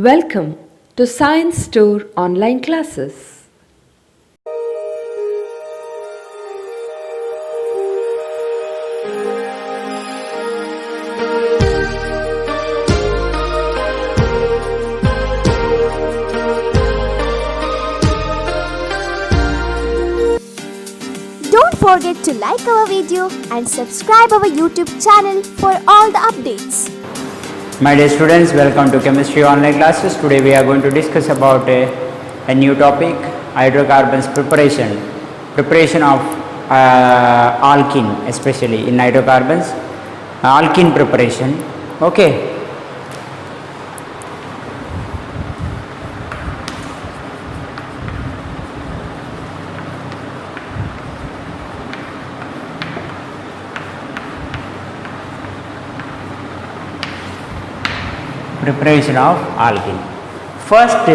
Welcome to Science Store online classes. Don't forget to like our video and subscribe our YouTube channel for all the updates. My dear students, welcome to chemistry online classes. Today we are going to discuss about a new topic, hydrocarbons preparation of alkene, especially in hydrocarbons, alkene preparation. Okay. Preparation of alkene. First,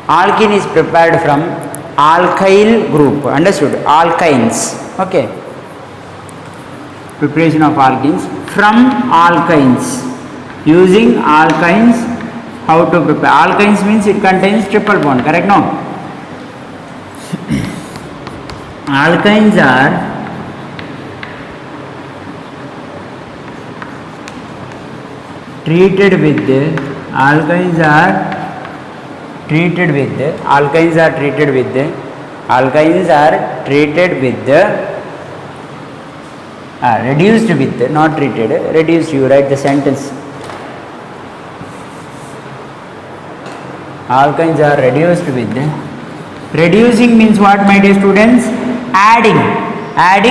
alkene is prepared from alkyl group. Understood? Alkynes. Okay. Preparation of alkenes from alkynes. Using alkynes, how to prepare? Alkynes means it contains triple bond. Correct? No. Alkynes are treated with alkynes are treated with reduced with, not treated, reduced. You write the sentence. Alkynes are reduced with. Reducing means what, my dear students? Adding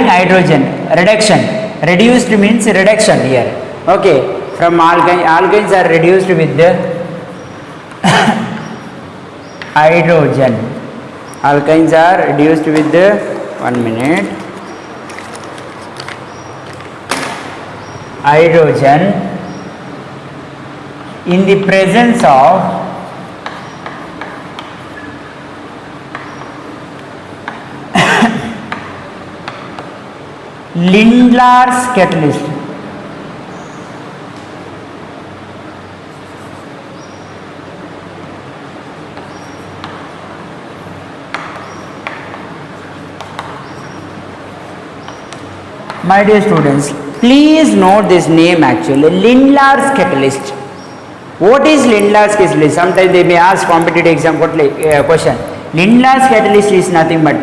hydrogen. Reduction. Reduced means reduction here. Okay. From alkynes are reduced with the hydrogen. Alkynes are reduced with the, 1 minute, hydrogen in the presence of Lindlar's catalyst. My dear students, please note this name actually, Lindlar's catalyst. What is Lindlar's catalyst? Sometimes they may ask competitive exam question. Lindlar's catalyst is nothing but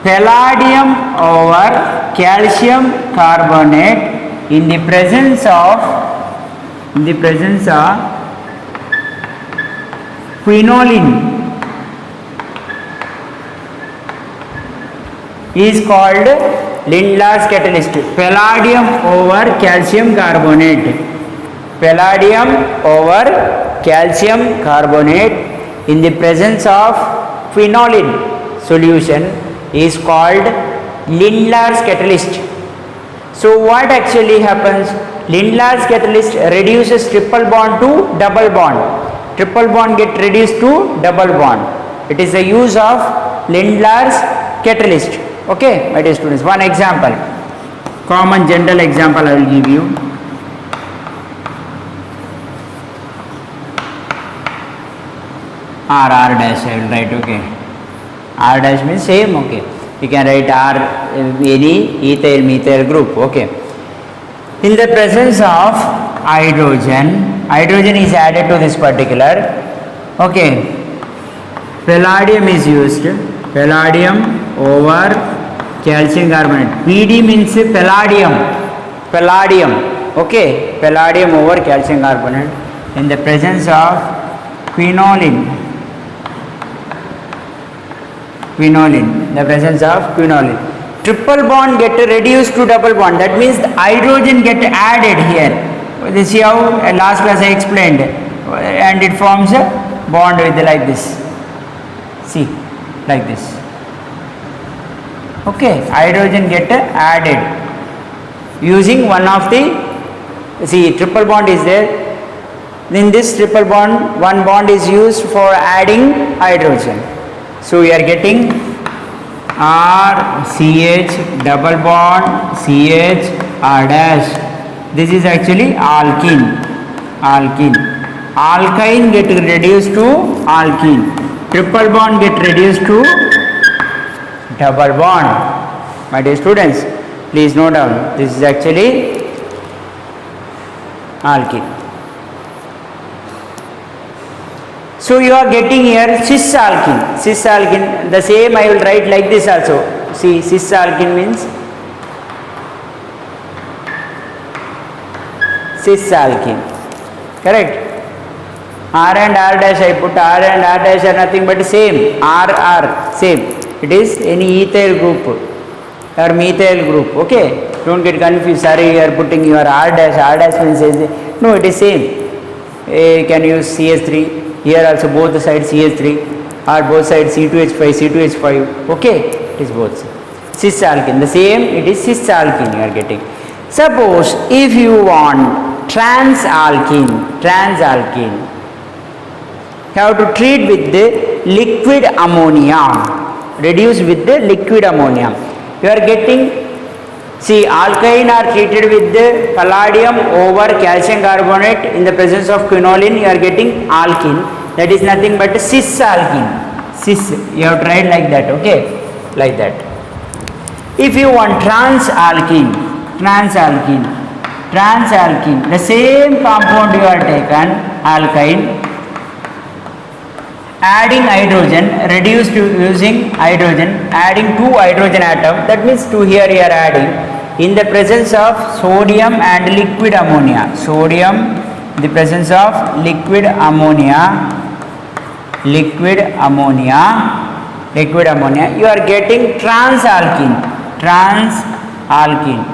palladium over calcium carbonate in the presence of quinoline is called Lindlar's catalyst. Palladium over calcium carbonate. Palladium over calcium carbonate in the presence of quinoline solution is called Lindlar's catalyst. So what actually happens? Lindlar's catalyst reduces triple bond to double bond. Triple bond get reduced to double bond. It is the use of Lindlar's catalyst. Okay, my dear students, one example, common general example I will give you. R dash I will write. Okay, R dash means same. Okay, you can write R, any ethyl methyl group. Okay, in the presence of hydrogen is added to this particular. Okay, palladium is used. Palladium over calcium carbonate. PD means palladium. Okay, palladium over calcium carbonate in the presence of quinoline. The presence of quinoline. Triple bond get reduced to double bond. That means the hydrogen get added here. You see how last class I explained, and it forms a bond with like this. See, like this. Okay, hydrogen get added using one of the, see, triple bond is there. In this triple bond, one bond is used for adding hydrogen. So we are getting R, CH, double bond, CH, R dash. This is actually alkene. alkyne get reduced to alkene, triple bond get reduced to double bond. My dear students, please note down, this is actually alkene. So you are getting here cis alkene. Cis alkene, the same I will write like this also. See, cis alkene means cis alkene, correct? R and R dash, I put R and R dash are nothing but same, R, same. It is any ethyl group or methyl group, okay? Don't get confused, sorry you are putting your R dash means, no, it is same. You can use CH3, here also both sides CH3 or both sides C2H5, okay? It is both. Cis alkene, the same, it is cis alkene you are getting. Suppose if you want trans alkene, you have to treat with the liquid ammonia, reduce with the liquid ammonia. You are getting, see, alkyne are treated with the palladium over calcium carbonate in the presence of quinoline, you are getting alkene, that is nothing but cis alkene. Cis, you have to write like that, okay? Like that. If you want trans alkene, the same compound you are taken, alkyne, adding hydrogen, reduced to using hydrogen, adding 2 hydrogen atom, that means 2 here you are adding, in the presence of sodium and liquid ammonia, in the presence of liquid ammonia, you are getting trans alkene. Trans alkene.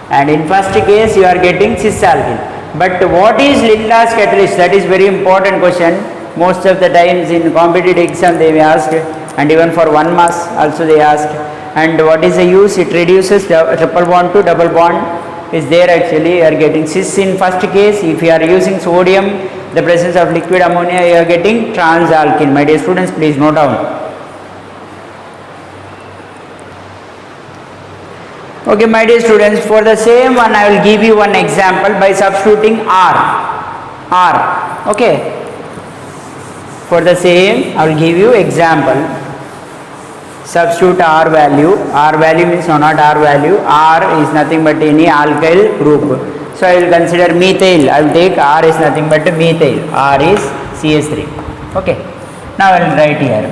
And in first case you are getting cis alkene. But what is Lindlar's catalyst? That is very important question. Most of the times in competitive exam they may ask, and even for 1 marks also they ask. And what is the use? It reduces triple bond to double bond. Is there actually, you are getting cis in first case. If you are using sodium, the presence of liquid ammonia, you are getting trans alkene. My dear students, please note down. Okay, my dear students, for the same one I will give you one example by substituting R. Okay. For the same I will give you example. Substitute R value means not R value, R is nothing but any alkyl group. So I will consider methyl, I will take R is nothing but methyl, R is CH3. Okay, now I will write here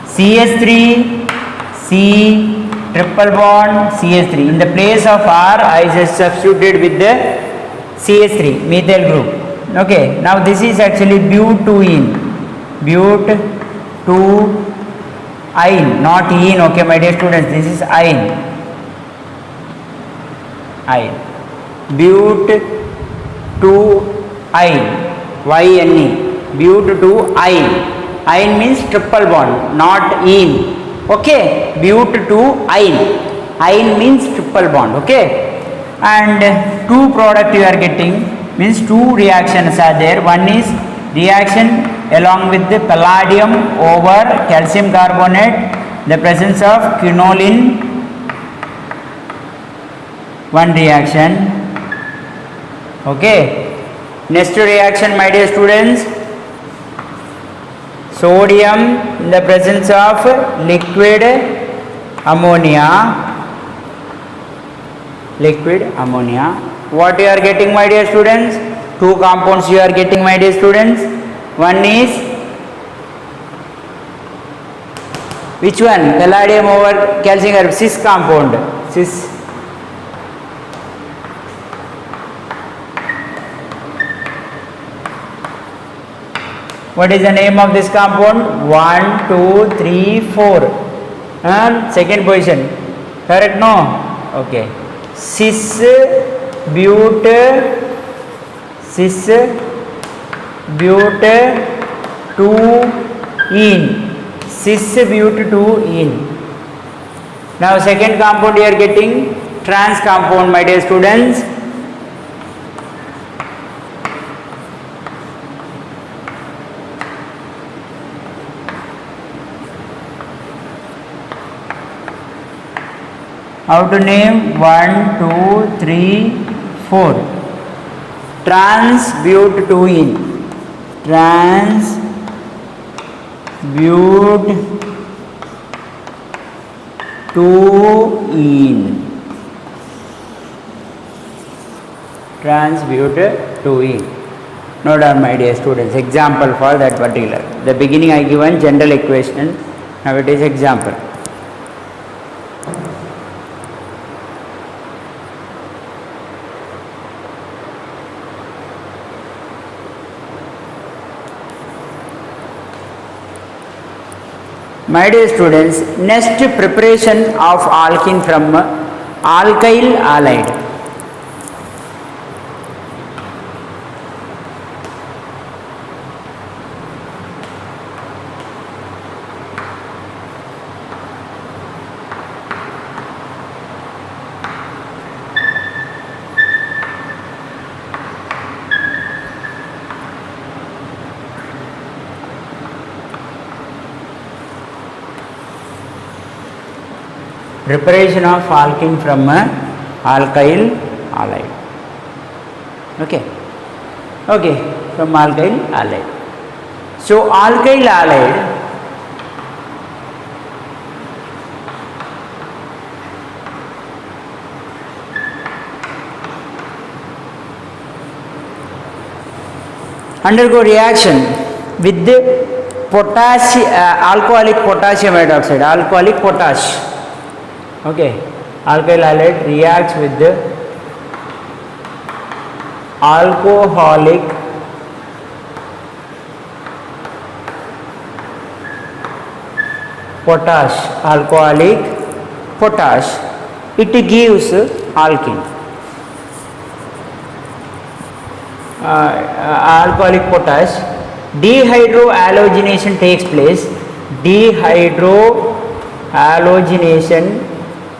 CH3, C, triple bond, CH3. In the place of R I just substituted with the CH3, methyl group. Okay, now this is actually butene, but2 ine, not ene. Okay, my dear students, this is ine. but2ine, but2ine. Ine means triple bond, not ene. Okay, but2ine means triple bond. Okay, and 2 product you are getting, means 2 reactions are there. One is reaction along with the palladium over calcium carbonate, the presence of quinoline, one reaction. Okay, next reaction, my dear students, sodium in the presence of liquid ammonia. What you are getting, my dear students? 2 compounds you are getting, my dear students. One is which one? Palladium over calcium carbonate, cis compound. What is the name of this compound? 1, 2, 3, 4. And second position. Correct? No? Okay. Cis but2ene. Now second compound you are getting trans compound, my dear students. How to name? 1, 2, 3, 4. Trans-butene. Trans-butene. Note down, my dear students, example for that particular. The beginning I given general equation, now it is example. My dear students, next preparation of alkene from alkyl halide. Preparation of alkene from alkyl halide. Okay, from alkyl halide. So alkyl halide undergo reaction with the alcoholic potassium hydroxide, alcoholic potash. Okay, alkyl halide reacts with the alcoholic potash, it gives alkene. Alcoholic potash, dehydrohalogenation takes place. Dehydrohalogenation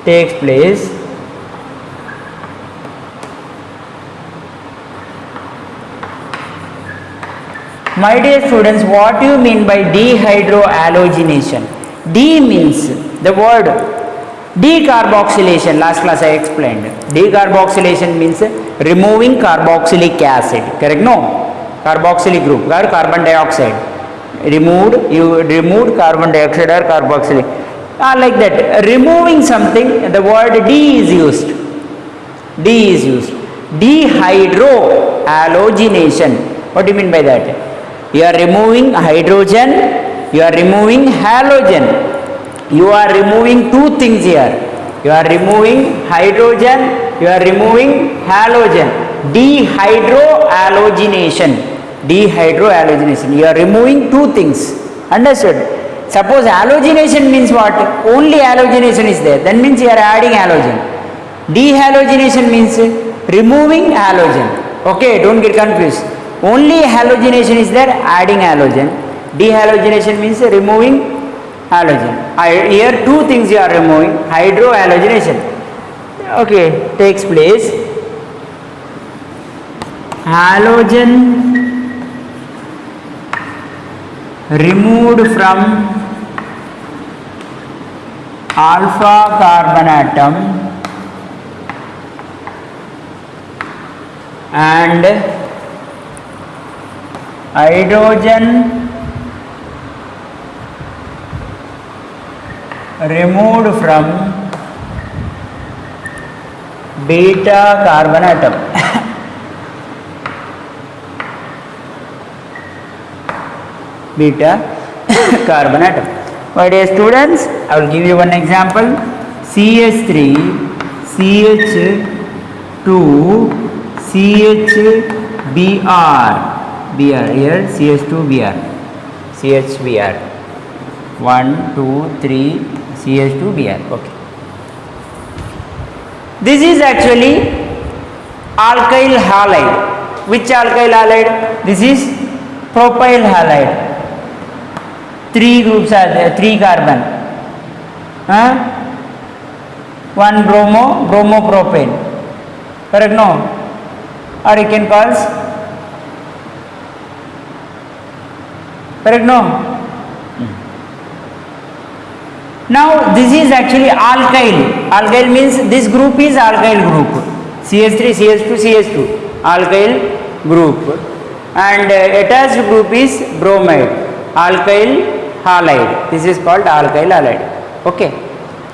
takes place my dear students, what do you mean by dehydrohalogenation? D means the word decarboxylation. Last class I explained. Decarboxylation means removing carboxylic acid, correct? No, carboxylic group or carbon dioxide. You removed carbon dioxide or carboxylic. Like that, removing something, the word D is used. Dehydrohalogenation. What do you mean by that? You are removing hydrogen, you are removing halogen. You are removing two things here. You are removing hydrogen, you are removing halogen. Dehydrohalogenation. You are removing two things. Understood? Suppose halogenation means what? Only halogenation is there. That means you are adding halogen. Dehalogenation means removing halogen. Okay, don't get confused. Only halogenation is there, adding halogen. Dehalogenation means removing halogen. Here two things you are removing. Hydrohalogenation. Okay, takes place. Halogen removed from alpha carbon atom and hydrogen removed from beta carbon atom. Beta carbon atom. My dear students, I will give you one example. CH3, CH2, CHBr. Br here, CH2Br. CHBr. 1, 2, 3, CH2Br. Okay. This is actually alkyl halide. Which alkyl halide? This is propyl halide. 3 groups are there, 3 carbon. one bromopropane. Correct? No? Or you can call correct? No? Now this is actually alkyl. Alkyl means this group is alkyl group. CH3, CH2, CH2. Alkyl group. And attached group is bromide. Alkyl halide. This is called alkyl halide. Okay.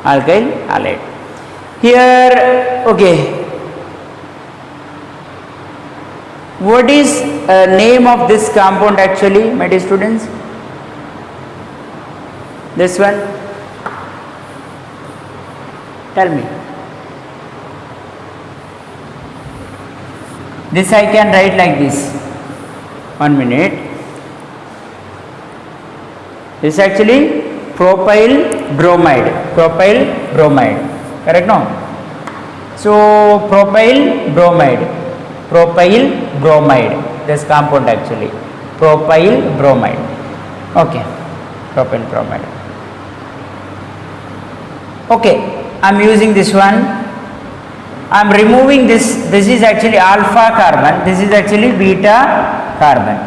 Alkyl halide. Here, okay. What is name of this compound actually, my dear students? This one? Tell me. This I can write like this. 1 minute. This is actually propyl bromide. Propyl bromide. Correct? No? So propyl bromide. Propyl bromide. This compound actually. Propyl bromide. Okay. Propyl bromide. Okay. I am using this one. I am removing this. This is actually alpha carbon. This is actually beta carbon.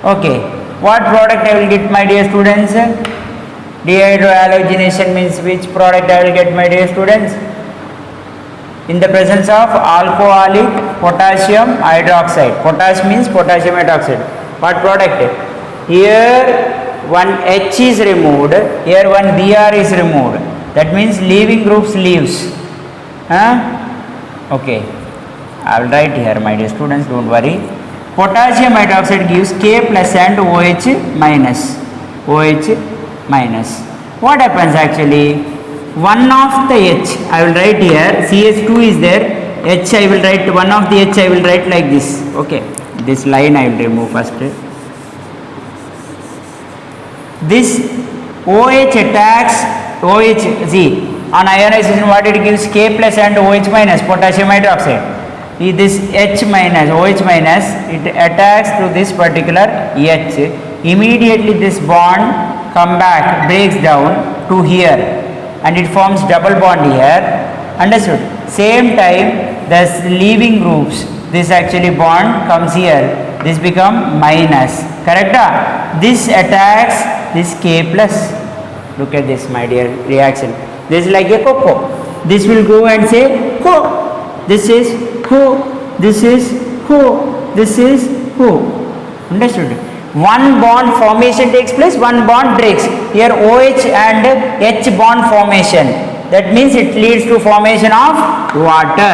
Okay. What product I will get, my dear students? Dehydrohalogenation means which product I will get, my dear students? In the presence of alcoholic potassium hydroxide. Potash means potassium hydroxide. What product? Here one H is removed. Here one Br is removed. That means leaving groups leaves. Okay. I will write here, my dear students, don't worry. Potassium hydroxide gives K plus and OH minus. OH minus. What happens actually? One of the H, I will write here, CH2 is there, H I will write, one of the H I will write like this. Okay. This line I will remove first. This OH attacks OH, see, on ionization what it gives? K plus and OH minus, potassium hydroxide. This H minus, OH minus, it attacks to this particular H. Immediately this bond come back, breaks down to here and it forms double bond here. Understood? Same time the leaving groups, this actually bond comes here, this become minus. Correct? This attacks this K plus. Look at this, my dear, reaction. This is like a cocoa. This will go and say co. This is co. This is co. This is co. Understood? One bond formation takes place, one bond breaks. Here OH and H bond formation. That means it leads to formation of water.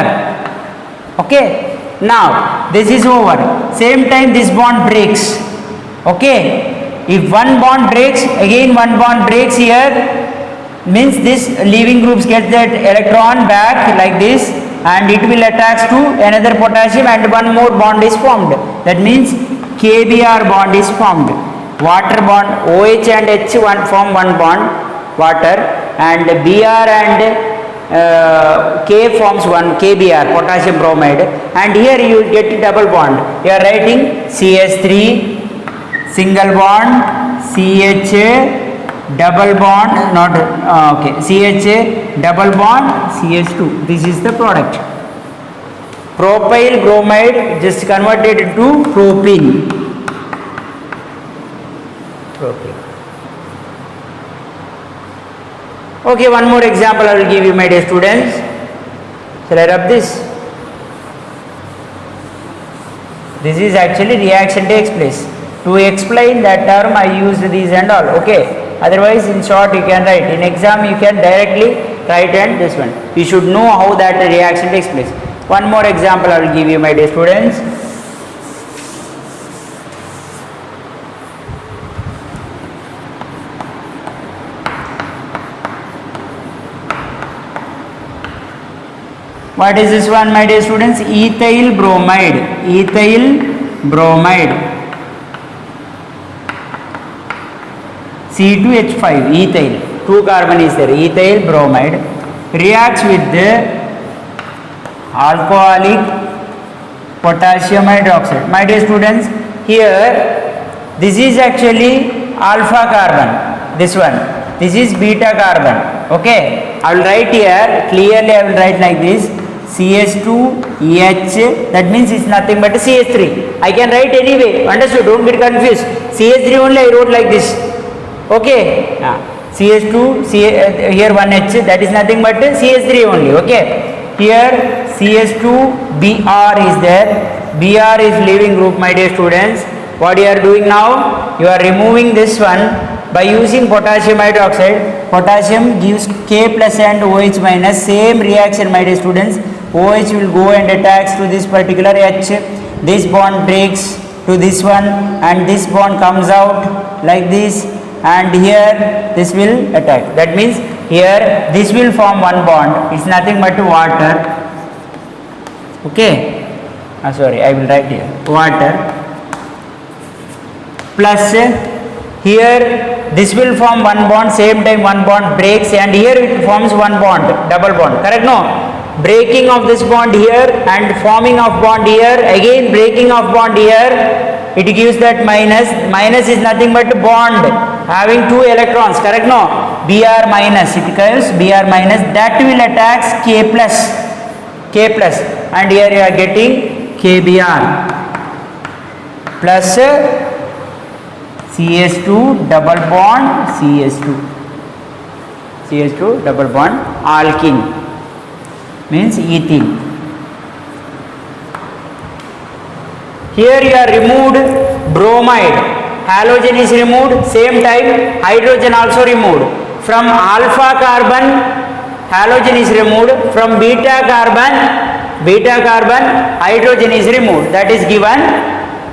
Okay. Now this is over. Same time this bond breaks. Okay. If one bond breaks, again one bond breaks here, means this leaving groups get that electron back like this and it will attach to another potassium and one more bond is formed. That means KBr bond is formed. Water bond, OH and H form one bond, water, and Br and K forms one, KBr, potassium bromide, and here you get double bond. You are writing CH3 single bond, CH double bond, not okay, CH double bond, CH2. This is the product. Propyl bromide just converted into propene. Propane. Okay, one more example I will give you, my dear students. Shall I rub this? This is actually reaction takes place. To explain that term I used these and all. Okay. Otherwise in short you can write. In exam you can directly write and this one. You should know how that reaction takes place. One more example I will give you, my dear students. What is this one, my dear students? Ethyl bromide. Ethyl bromide. C2H5, ethyl. 2 carbon is there. Ethyl bromide reacts with the alcoholic potassium hydroxide. My dear students, here this is actually alpha carbon. This one. This is beta carbon. Okay. I will write here clearly. I will write like this: CH2H. That means it's nothing but CH3. I can write anyway. Understood? Don't get confused. CH3 only I wrote like this. Okay. CH2, here one H, that is nothing but CH3 only. Okay. Here CH2 Br is there. Br is leaving group, my dear students. What you are doing now? You are removing this one by using potassium hydroxide. Potassium gives K plus and OH minus. Same reaction, my dear students. OH will go and attacks to this particular H. This bond breaks to this one and this bond comes out like this, and here this will attack. That means here this will form one bond. It's nothing but water. Okay. Sorry, I will write here water plus here this will form one bond, same time one bond breaks, and here it forms one bond, double bond. Correct? No? Breaking of this bond here and forming of bond here, again breaking of bond here, it gives that minus. Minus is nothing but bond having 2 electrons. Correct? No? Br minus, it gives Br minus, that will attacks K plus, and here you are getting KBr plus CH2 double bond CH2 double bond alkene, means ethene. Here you are removed bromide, halogen is removed, same time hydrogen also removed. From alpha carbon halogen is removed, from beta carbon hydrogen is removed. That is given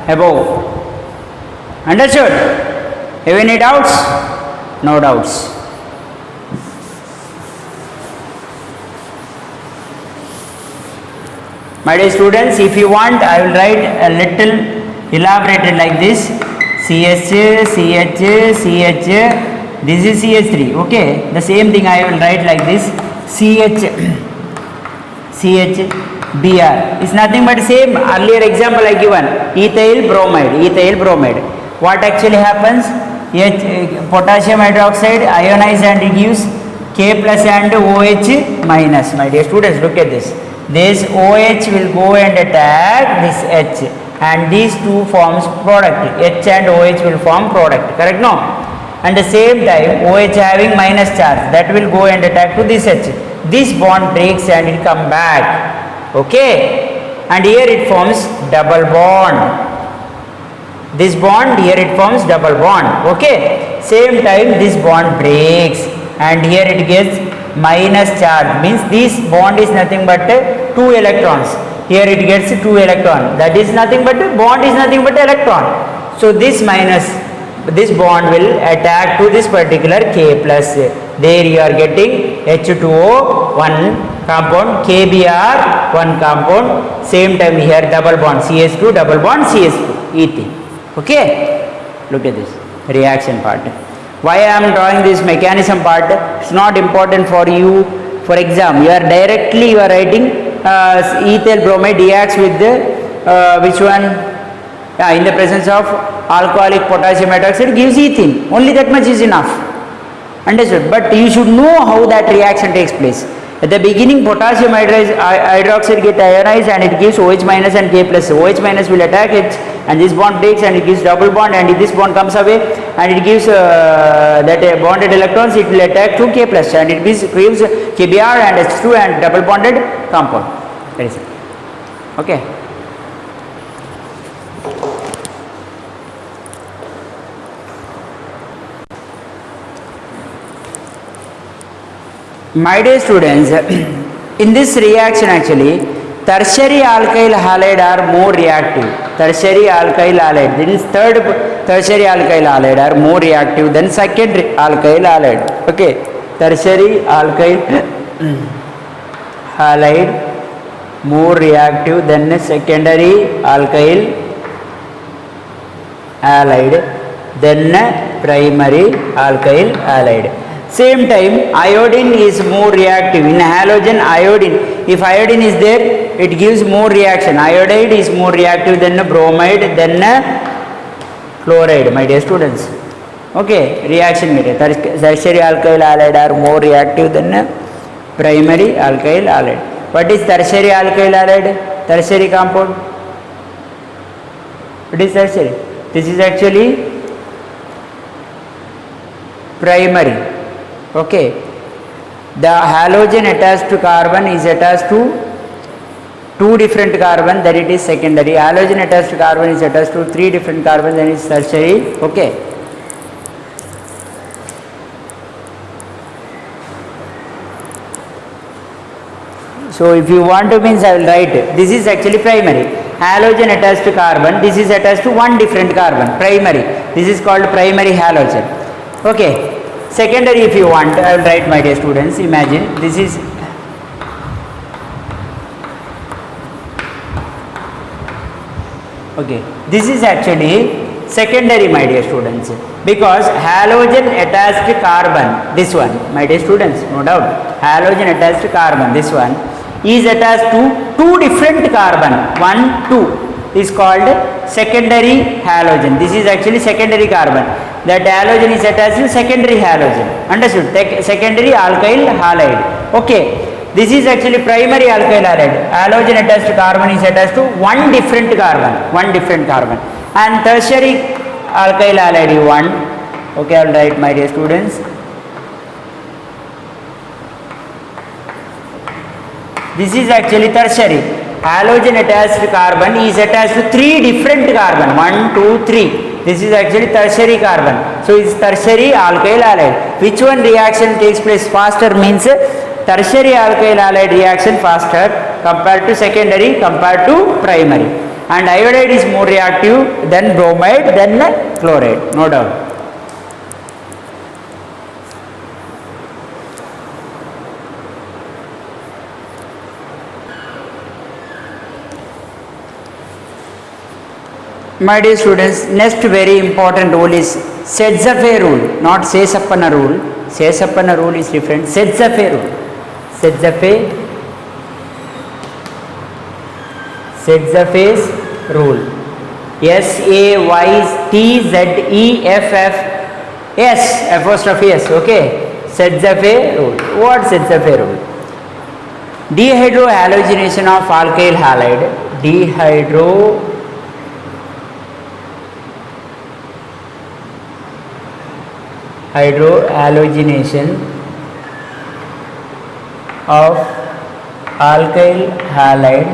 above. Understood? Have any doubts? No doubts. My dear students, if you want, I will write a little elaborated like this: CH, this is CH3. Okay, the same thing I will write like this: CH Br is nothing but same earlier example I given, ethyl bromide. What actually happens? Potassium hydroxide ionize and it gives K plus and OH minus. My dear students, look at this. This OH will go and attack this H, and these two forms product. H and OH will form product. Correct? No? And the same time OH having minus charge, that will go and attack to this H. This bond breaks and it come back. Okay, and here it forms double bond. This bond here it forms double bond. Okay, same time this bond breaks and here it gets minus charge, means this bond is nothing but 2 electrons. Here it gets 2 electron, that is nothing but bond is nothing but electron. So this minus, this bond will attack to this particular K plus. There you are getting H2O 1 compound, KBr 1 compound, same time here double bond CH2 double bond CH2 ethene. Okay, look at this reaction part. Why I am drawing this mechanism part? It's not important for you for exam. You are directly writing ethyl bromide reacts with the which one? In the presence of alcoholic potassium hydroxide gives ethene. Only that much is enough. Understood? But you should know how that reaction takes place. At the beginning, potassium hydroxide get ionized and it gives OH minus and K plus. OH minus will attack it and this bond breaks and it gives double bond, and if this bond comes away and it gives that bonded electrons, it will attack to K plus and it gives KBr and H2 and double bonded compound. That is it. Okay. My dear students, in this reaction actually tertiary alkyl halide are more reactive. Tertiary alkyl halide, that is third tertiary alkyl halide are more reactive than secondary alkyl halide. Okay, tertiary alkyl halide more reactive than secondary alkyl halide than primary alkyl halide. Same time iodine is more reactive. In halogen iodine, if iodine is there, it gives more reaction. Iodide is more reactive than bromide than chloride, my dear students. Okay, reaction meter. Tertiary alkyl halide are more reactive than primary alkyl halide. What is tertiary alkyl halide? Tertiary compound. It is tertiary. This is actually primary. Okay. The halogen attached to carbon is attached to two different carbon, then it is secondary. Halogen attached to carbon is attached to three different carbon, then it is tertiary. Okay. So if you want to means I will write this is actually primary. Halogen attached to carbon, this is attached to one different carbon, primary. This is called primary halogen. Okay. Secondary if you want, I will write, my dear students. Imagine this is okay. This is actually secondary, my dear students, because halogen attached to carbon, this one, my dear students, no doubt, halogen attached to carbon, this one is attached to two different carbon, 1 2 is called secondary halogen. This is actually secondary carbon, that halogen is attached to secondary halogen, understood? Secondary alkyl halide. Okay, this is actually primary alkyl halide. Halogen attached to carbon is attached to one different carbon, and tertiary alkyl halide you want. Okay, I will write, my dear students. This is actually tertiary. Halogen attached to carbon is attached to three different carbon, 1 2 3. This is actually tertiary carbon. So it is tertiary alkyl halide. Which one reaction takes place faster means tertiary alkyl halide reaction faster compared to secondary, compared to primary. And iodide is more reactive than bromide, than chloride, no doubt. My dear students, next very important rule is Sedzafe rule, not Sesappana rule. Sesappana rule is different. Sedzafe rule. Sedzafe's rule. S-A-Y-T-Z-E-F-F-S, apostrophe S, okay. Sedzafe rule. What Sedzafe rule? Dehydrohalogenation of alkyl halide. Hydrohalogenation of alkyl halide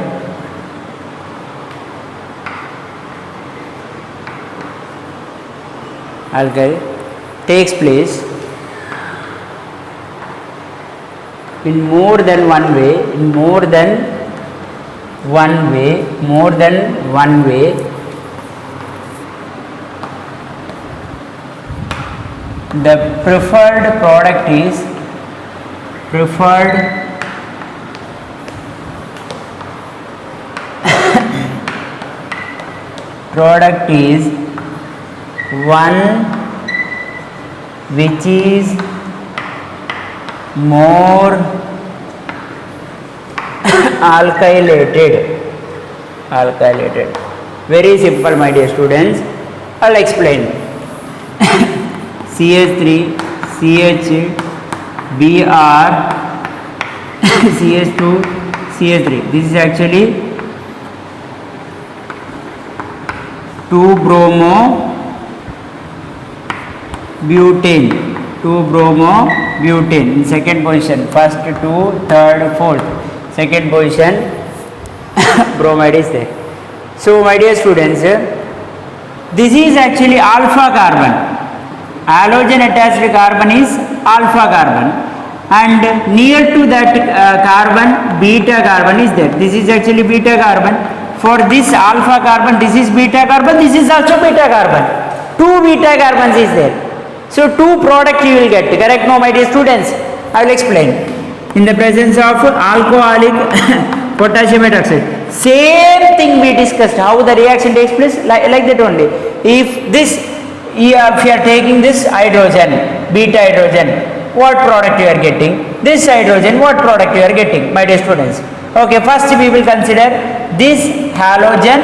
takes place in more than one way, The preferred product is one which is more alkylated. Very simple, my dear students. I'll explain. CH3, CH, Br, CH2, CH3. This is actually 2-bromobutane. In second position. First, 2, third, fourth. Second position, bromide is there. So, my dear students, this is actually alpha carbon. Halogen attached carbon is alpha carbon, and near to that carbon, beta carbon is there. This is actually beta carbon. For this alpha carbon, this is beta carbon, this is also beta carbon. Two beta carbons is there. So two product you will get, correct? No, my dear students, I will explain. In the presence of alcoholic potassium hydroxide, same thing we discussed, how the reaction takes place, like that only. If you are taking this hydrogen, beta hydrogen, what product you are getting? This hydrogen, what product you are getting, my dear students? Okay, first we will consider this halogen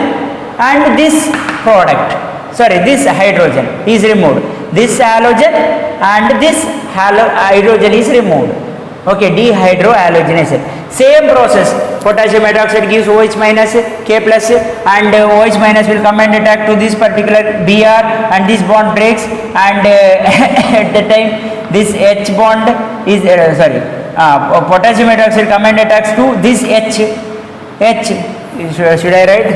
and this product. Sorry, this hydrogen is removed. This halogen and this hydrogen is removed. Okay, dehydrohalogenase. Same process. Potassium hydroxide gives OH minus K plus, and OH minus will come and attack to this particular Br, and this bond breaks, and at the time this H bond is potassium hydroxide come and attacks to this H. Should I write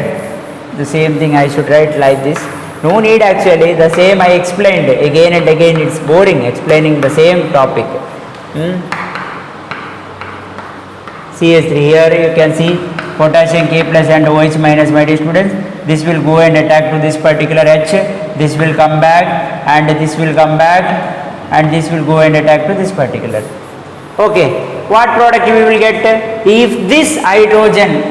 the same thing? I should write like this. No need, actually the same I explained again and again. It's boring explaining the same topic. CH3, here you can see potassium K plus and OH minus, my dear students. This will go and attack to this particular H, this will come back, and this will come back, and this will go and attack to this particular. Okay, what product we will get? If this hydrogen,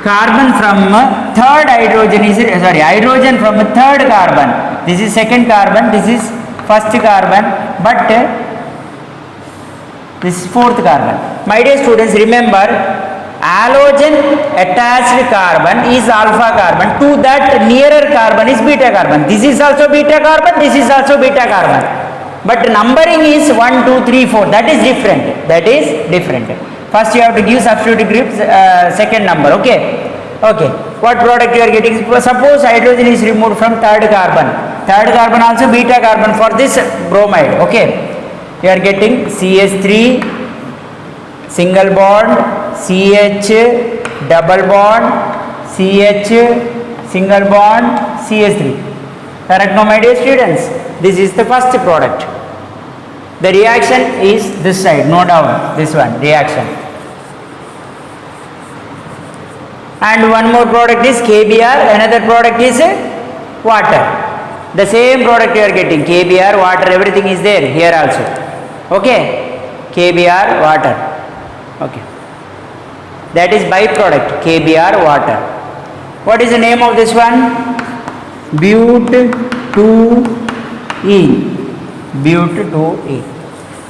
carbon from third hydrogen is, hydrogen from third carbon, this is second carbon, this is first carbon, but this is fourth carbon. My dear students, remember, halogen attached carbon is alpha carbon, to that nearer carbon is beta carbon. This is also beta carbon, this is also beta carbon, but numbering is 1, 2, 3, 4. That is different. First you have to give substitute groups, second number. Okay, what product you are getting? Suppose hydrogen is removed from third carbon also beta carbon for this bromide. Okay, you are getting CH3 single bond, CH double bond, CH single bond, CH3. Correct, no, my dear students? This is the first product. The reaction is this side, no doubt, this one, reaction. And one more product is KBr, another product is water. The same product you are getting, KBr, water, everything is there here also. Okay, KBr, water. Okay, that is byproduct, KBr, water. What is the name of this one? But2ene.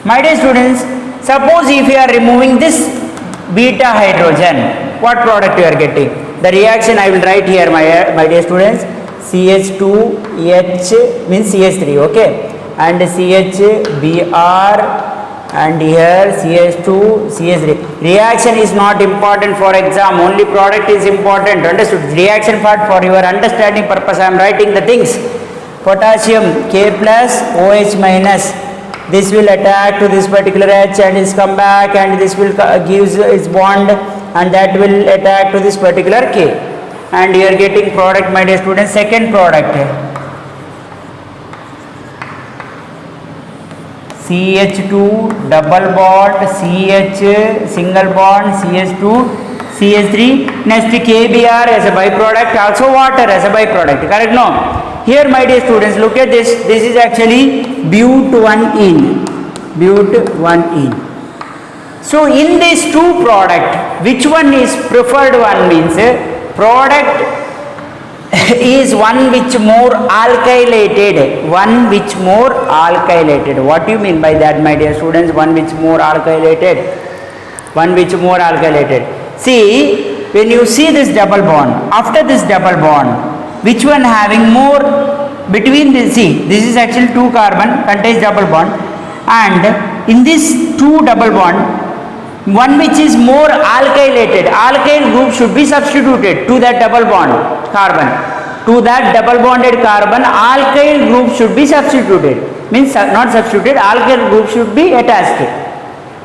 My dear students, suppose if you are removing this beta hydrogen, what product you are getting? The reaction I will write here, my dear students. CH2H means CH3, okay, and CHBr, and here CH2 CH3. Reaction is not important for exam, only product is important. Understood? Reaction part for your understanding purpose I am writing the things. Potassium K plus OH minus, this will attack to this particular H and is come back, and this will gives its bond, and that will attack to this particular K, and you are getting product, my dear students. Second product, CH2 double bond, CH single bond, CH2 CH3. Next KBr as a byproduct, also water as a byproduct. Correct? No. Here, my dear students, look at this. This is actually but1ene. So in these two product, which one is preferred one? Means product is one which more alkylated. What do you mean by that, my dear students? One which more alkylated. See, when you see this double bond, after this double bond, which one having more between this? See, this is actually 2 carbon contains double bond, and in this 2 double bond, one which is more alkylated, alkyl group should be substituted to that double bond carbon. To that double bonded carbon, alkyl group should be substituted. Means not substituted, alkyl group should be attached.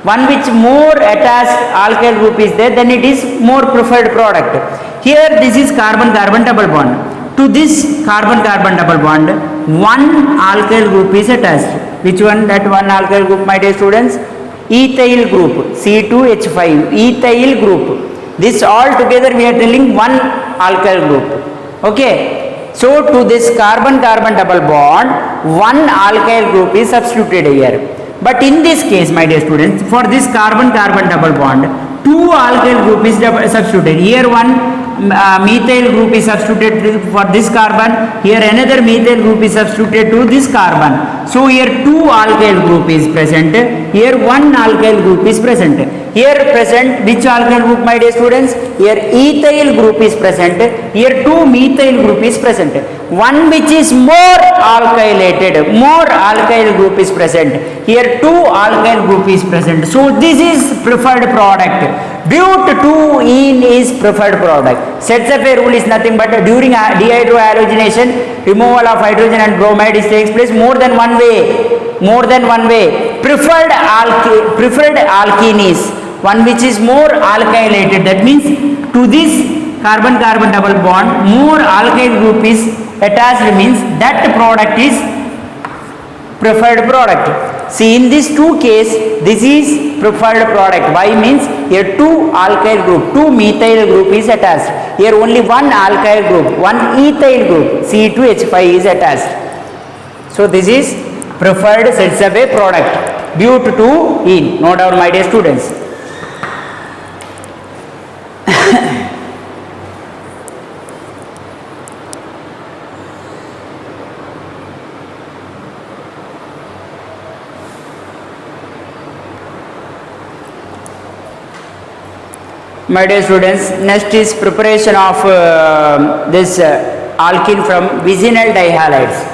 One which more attached alkyl group is there, then it is more preferred product. Here this is carbon-carbon double bond. To this carbon-carbon double bond, one alkyl group is attached. Which one? That one alkyl group, my dear students? Ethyl group, C2H5, ethyl group. This all together we are telling one alkyl group. Okay. So to this carbon-carbon double bond, one alkyl group is substituted here. But in this case, my dear students, for this carbon-carbon double bond, 2 alkyl group is substituted. Here one methyl group is substituted for this carbon, here another methyl group is substituted to this carbon. So here 2 alkyl group is present, here 1 alkyl group is present. Here present which alkyl group, my dear students? Here ethyl group is present, here 2 methyl group is present. one which is more alkylated, more alkyl group is present. Here two alkyl group is present. So this is preferred product. But2-ene is preferred product. Setzefe rule is nothing but during dehydrohalogenation, removal of hydrogen and bromide is takes place more than one way. More than one way. Preferred alkene is one which is more alkylated. That means to this carbon-carbon double bond, more alkyl group is attached, means that product is preferred product. See, in this two case, this is preferred product. Why? Means here two alkyl group, two methyl group is attached. Here only one alkyl group, one ethyl group, C2H5 is attached. So this is preferred Setzefe product. But2-ene. Note down, my dear students. My dear students, next is preparation of this alkene from vicinal dihalides.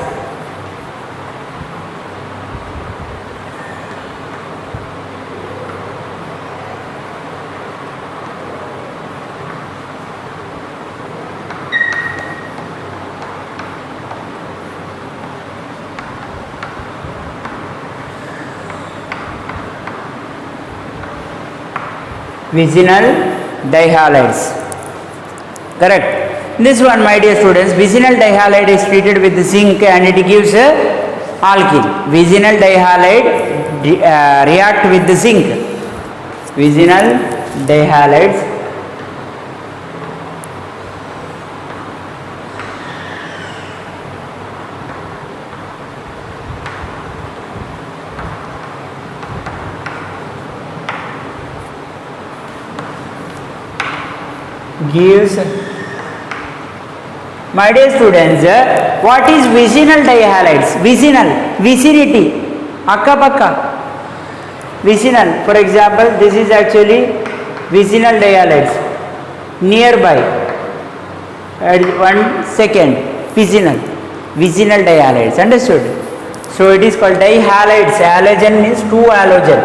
Vicinal dihalides. Correct. This one, my dear students, vicinal dihalide is treated with zinc and it gives a alkene. Vicinal dihalide react with the zinc. Vicinal dihalides gives. My dear students, what is vicinal dihalides? Vicinal, vicinity, akka pakka, vicinal. For example, this is actually vicinal dihalides, nearby, at 1 second, vicinal, vicinal dihalides, understood? So it is called dihalides. Halogen means two halogen.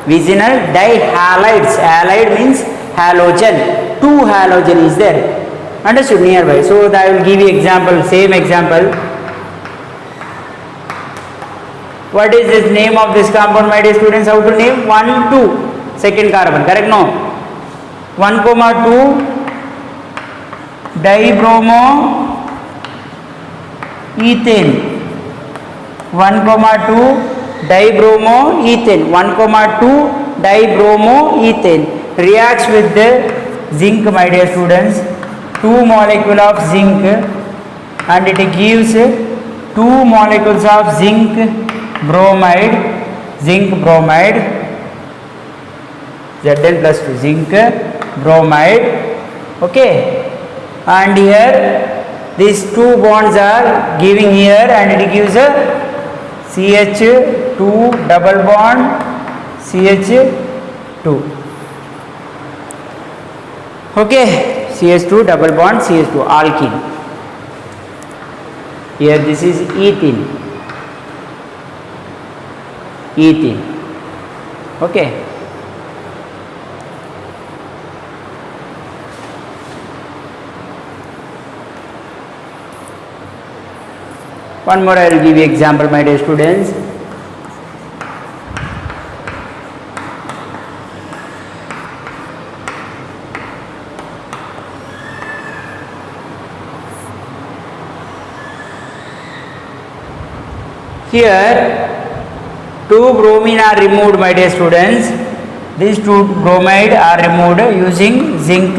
Vicinal dihalides, halide means halogen, two halogen is there, understood, nearby. So I will give you example, same example. What is this name of this compound, my dear students? How to name? 1, 2, second carbon, correct? No, 1, 2 dibromo ethane, 1, 2 dibromo ethane, 1, 2 dibromo ethane reacts with the zinc, my dear students, 2 molecule of zinc, and it gives 2 molecules of zinc bromide, Zn plus 2, zinc bromide, okay, and here these two bonds are giving here and it gives a CH2 double bond CH2, okay, CH2 double bond CH2 alkene. Here this is ethene, okay. One more I will give you example, my dear students. Here 2 bromine are removed, my dear students. These 2 bromide are removed using zinc.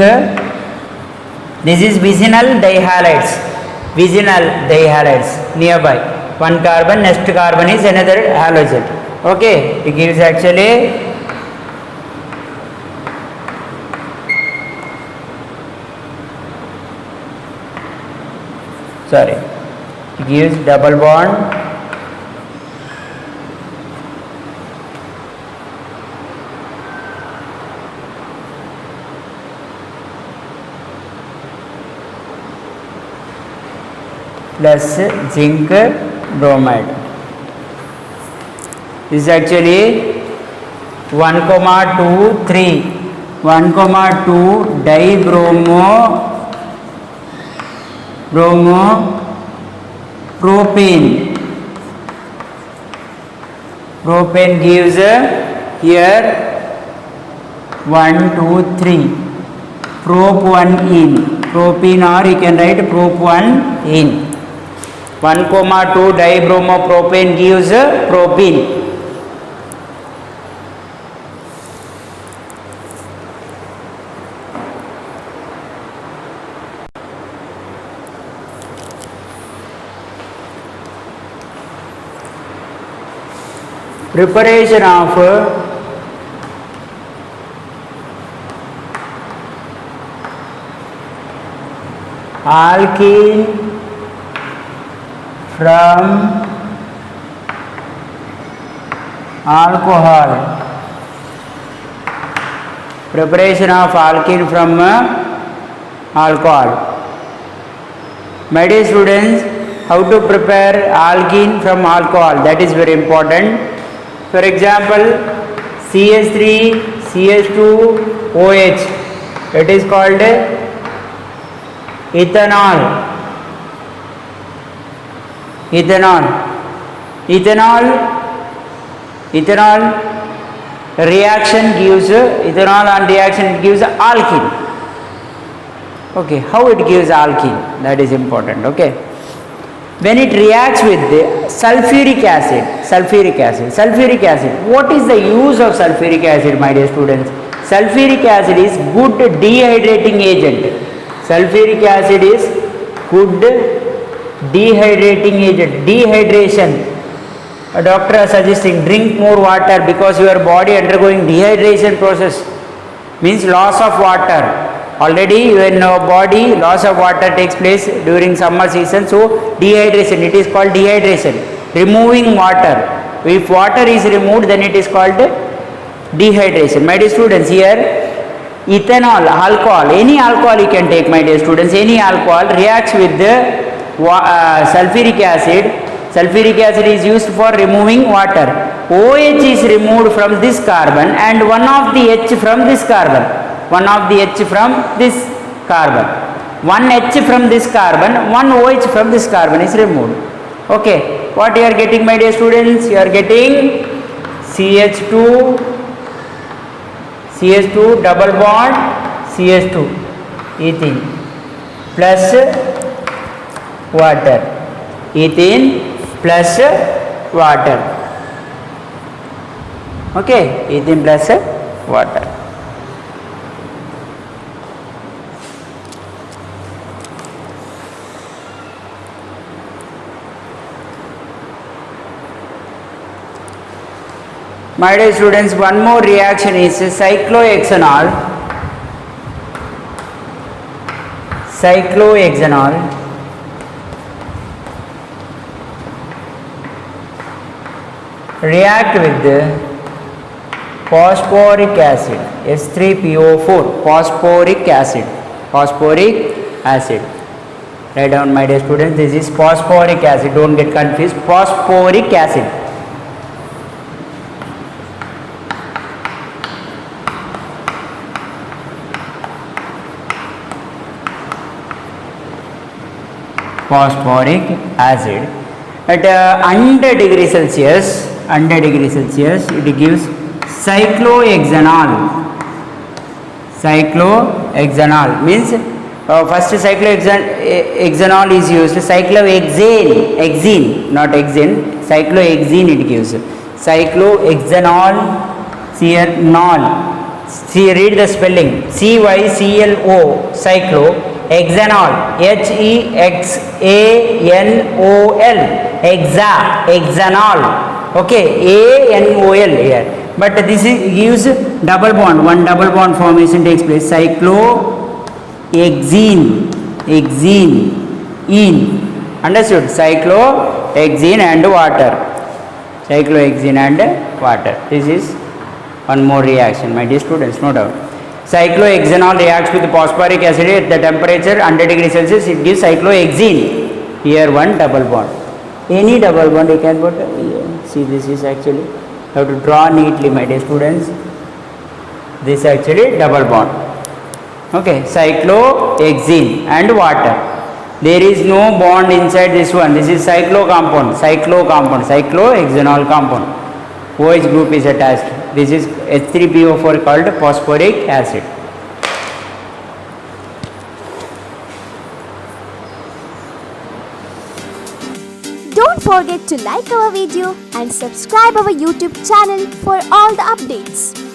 This is vicinal dihalides, nearby. 1 carbon, next carbon is another halogen. Okay, it gives actually it gives double bond plus zinc bromide. This is actually 1,2,3. 1,2 dibromo-propane. Propane gives here 1, 2, 3. Prop 1 in. Propene, or you can write prop 1 in. 1,2 dibromopropane gives propene. Preparation of alkene from alcohol. Preparation of alkene from alcohol. My dear students, how to prepare alkene from alcohol? That is very important. For example, CH3, CH2, OH. It is called ethanol. Ethanol reaction gives ethanol on reaction, it gives alkene. Okay, how it gives alkene? That is important. Okay, when it reacts with the sulfuric acid. What is the use of sulfuric acid, my dear students? Sulfuric acid is good dehydrating agent. Sulfuric acid is good dehydrating agent. Dehydration. A doctor is suggesting drink more water because your body undergoing dehydration process, means loss of water. Already in our body loss of water takes place during summer season, so dehydration, it is called dehydration, removing water. If water is removed, then it is called dehydration. My dear students, here ethanol, alcohol, any alcohol you can take, my dear students, any alcohol reacts with the sulfuric acid. Sulfuric acid is used for removing water. OH is removed from this carbon and one of the H from this carbon. One H from this carbon, one OH from this carbon is removed. Okay, what you are getting, my dear students? You are getting CH2 double bond CH2 ethene plus water, ethene plus water. Okay, ethene plus water. My dear students, one more reaction is cyclohexanol. React with the phosphoric acid, H3PO4, phosphoric acid. Write down, my dear students, this is phosphoric acid, don't get confused, phosphoric acid. Phosphoric acid at 100 degrees Celsius, it gives cyclohexanol. Means first cyclohexanol is used, cyclohexane, not hexane, cyclohexane it gives. Cyclohexanol, see, read the spelling, CYCLO, cyclohexanol, HEXANOL, hexanol. Okay, ANOL here, but this is gives double bond, one double bond formation takes place, cyclohexene, understood? Cyclohexene and water. This is one more reaction, my dear students, no doubt. Cyclohexanol reacts with phosphoric acid at the temperature 100 degrees Celsius, it gives cyclohexene. Here one double bond. Any double bond you can put here. See, this is actually, you have to draw neatly, my dear students. This actually double bond. Okay, cyclohexene and water. There is no bond inside this one. This is cyclohexenol compound. OH group is attached. This is H3PO4 called phosphoric acid. Don't forget to like our video and subscribe our YouTube channel for all the updates.